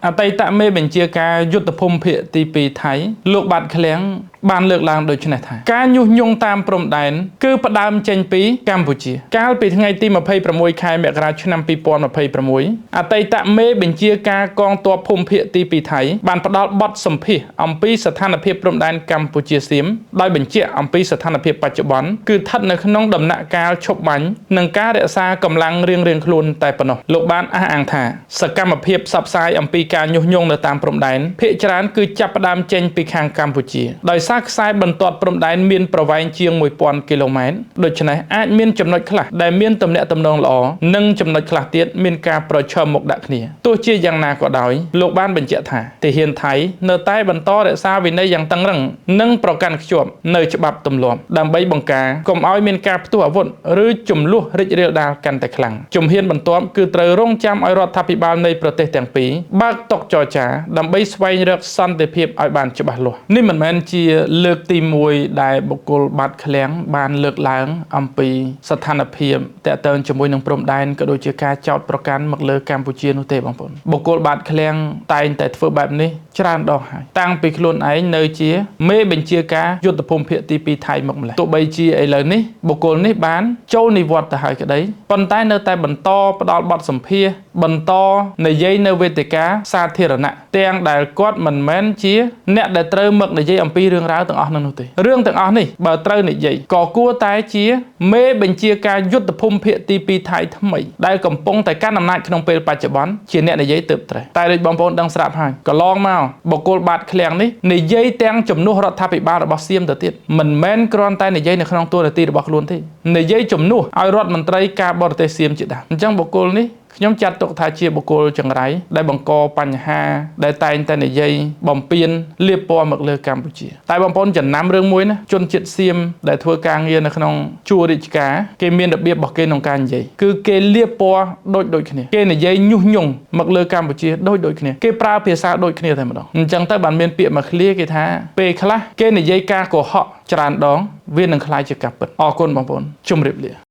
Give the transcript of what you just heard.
tay tạ mê bình chia caยุទ្ធភូមិភាគទី2ថៃលោកបាត់ឃ្លាំងបានលើកឡើងដូចនេះថាការញុះញង់តាមព្រំដែនគឺផ្ដើមចេញពីកម្ពុជាកាលពីថ្ងៃទី26ខែមករាឆ្នាំ2026អតីតមេបញ្ជាការកងទ័ពភូមិភាគទី2ថៃបានផ្ដល់បទសម្ភាសន៍អំពីស្ថានភាពព្រំដែនកម្ពុជាសៀមដោយបញ្ជាក់អំពីស្ថានភាពបច្ចុប្បន្នគឺស្ថិតនៅក្នុងដំណាក់កាលឈប់បាញ់និងការរក្សាកម្លាំងរៀងៗខ្លួនតែប៉ុណ្ណោះលោកបានអះអាងថាសកម្មភាពផ្សព្វផ្សាយអំពីការញុះញង់នៅតាមព្រំដែនភាគច្រើនគឺចាប់ផ្ដើមចេញពីខាងកម្ពុជាដោយសារខ្សែបន្ទាត់ព្រំដែនមានប្រវែងជាង 1000 គីឡូម៉ែត្រដូច្នេះអាចមានចំណុចខ្លះដែលមានទំនាក់ទំនងល្អនិងចំណុចខ្លះទៀតមានការប្រឈមមុខដាក់គ្នាទោះជាយ៉ាងណាក៏ដោយលោកបានបញ្ជាក់ថាទាហានថៃនៅតែបន្តរក្សាវិន័យយ៉ាងតឹងរ៉ឹងនិងប្រកាន់ខ្ជាប់នៅច្បាប់ទម្លាប់ដើម្បីបង្ការកុំឲ្យមានការផ្ទុះអាវុធឬចំនួនរីករាលដាលកាន់តែខ្លាំងជំហានបន្ទាប់គឺត្រូវរងចាំឲ្យរដ្ឋាភិបាលនៃប្រទេសទាំងពីរបើកតុចរចាដើម្បីស្វែងរកសន្តិភាពឲ្យបានច្បាស់លាស់នេះមិនមែនជាលើកទី1ដែលបុគ្គលបាត់ឃ្លាំងបានលើកឡើងអំពីស្ថានភាពតេតើងជាមួយនឹងព្រំដែនក៏ដូចជាការចោទប្រកាន់មកលើកម្ពុជានោះទេបងប្អូនបុគ្គលបាត់ឃ្លាំងតែងតែធ្វើបែបនេះច្រើនដងហើយតាំងពីខ្លួនឯងនៅជាមេបញ្ជាការយុទ្ធភូមិភាគទី2ថៃមកម្ល៉េះទោះបីជាឥឡូវនេះបុគ្គលនេះបានចូលនិវត្តន៍ទៅហើយក្តីប៉ុន្តែនៅតែបន្តផ្ដល់បទសម្ភាសន៍បន្តនិយាយនៅវេទិកាសាធារណៈទាំងដែលគាត់មិនមែនជាអ្នកដែលត្រូវមកនិយាយអំពីរឿងរ៉ាវទាំងអស់នោះទេរឿងទាំងអស់នេះបើត្រូវនិយាយក៏គួរតែជាមេបញ្ជាការយុទ្ធភូមិភាគទី2ថៃថ្មីដែលកំពុងតែកាន់អំណាចក្នុងពេលបច្ចុប្បន្នជាអ្នកនិយាយទើបត្រូវតែដូចបងប្អូនដឹងស្រាប់ហើយកន្លងមកបុគ្គលបាត់ឃ្លាំងនេះនិយាយទាំងជំនួសរដ្ឋាភិបាលរបស់សៀមទៅទៀតមិនមែនគ្រាន់តែនិយាយនៅក្នុងទូរទស្សន៍របស់ខ្លួនទេនិយាយជំនួសឲ្យរដ្ឋមន្ត្រីការបរទេសសៀមជាដើមអញ្ចឹងបុគ្គលនេះខ្ញុំចាត់ទុកថាជាបុគ្គលចង្រៃដែលបង្កបញ្ហាដែលតែងតែនិយាយបំពានលៀបពណ៌មកលើកម្ពុជាតែបងប្អូនចំណាំរឿងមួយណាជនជាតិសៀមដែលធ្វើការងារនៅក្នុងជួររាជការគេមានរបៀបរបស់គេក្នុងការនិយាយគឺគេលៀបពណ៌ដូចគ្នាគេនិយាយញុះញង់មកលើកម្ពុជាដូចគ្នាគេប្រើភាសាដូចគ្នាតែម្ដងអញ្ចឹងទៅបានមានពាក្យមួយឃ្លាគេថាពេលខ្លះគេនិយាយការកុហកច្រើនដងវានឹងคล้ายជាការពិតអរគុណបងប្អូនជម្រាបលា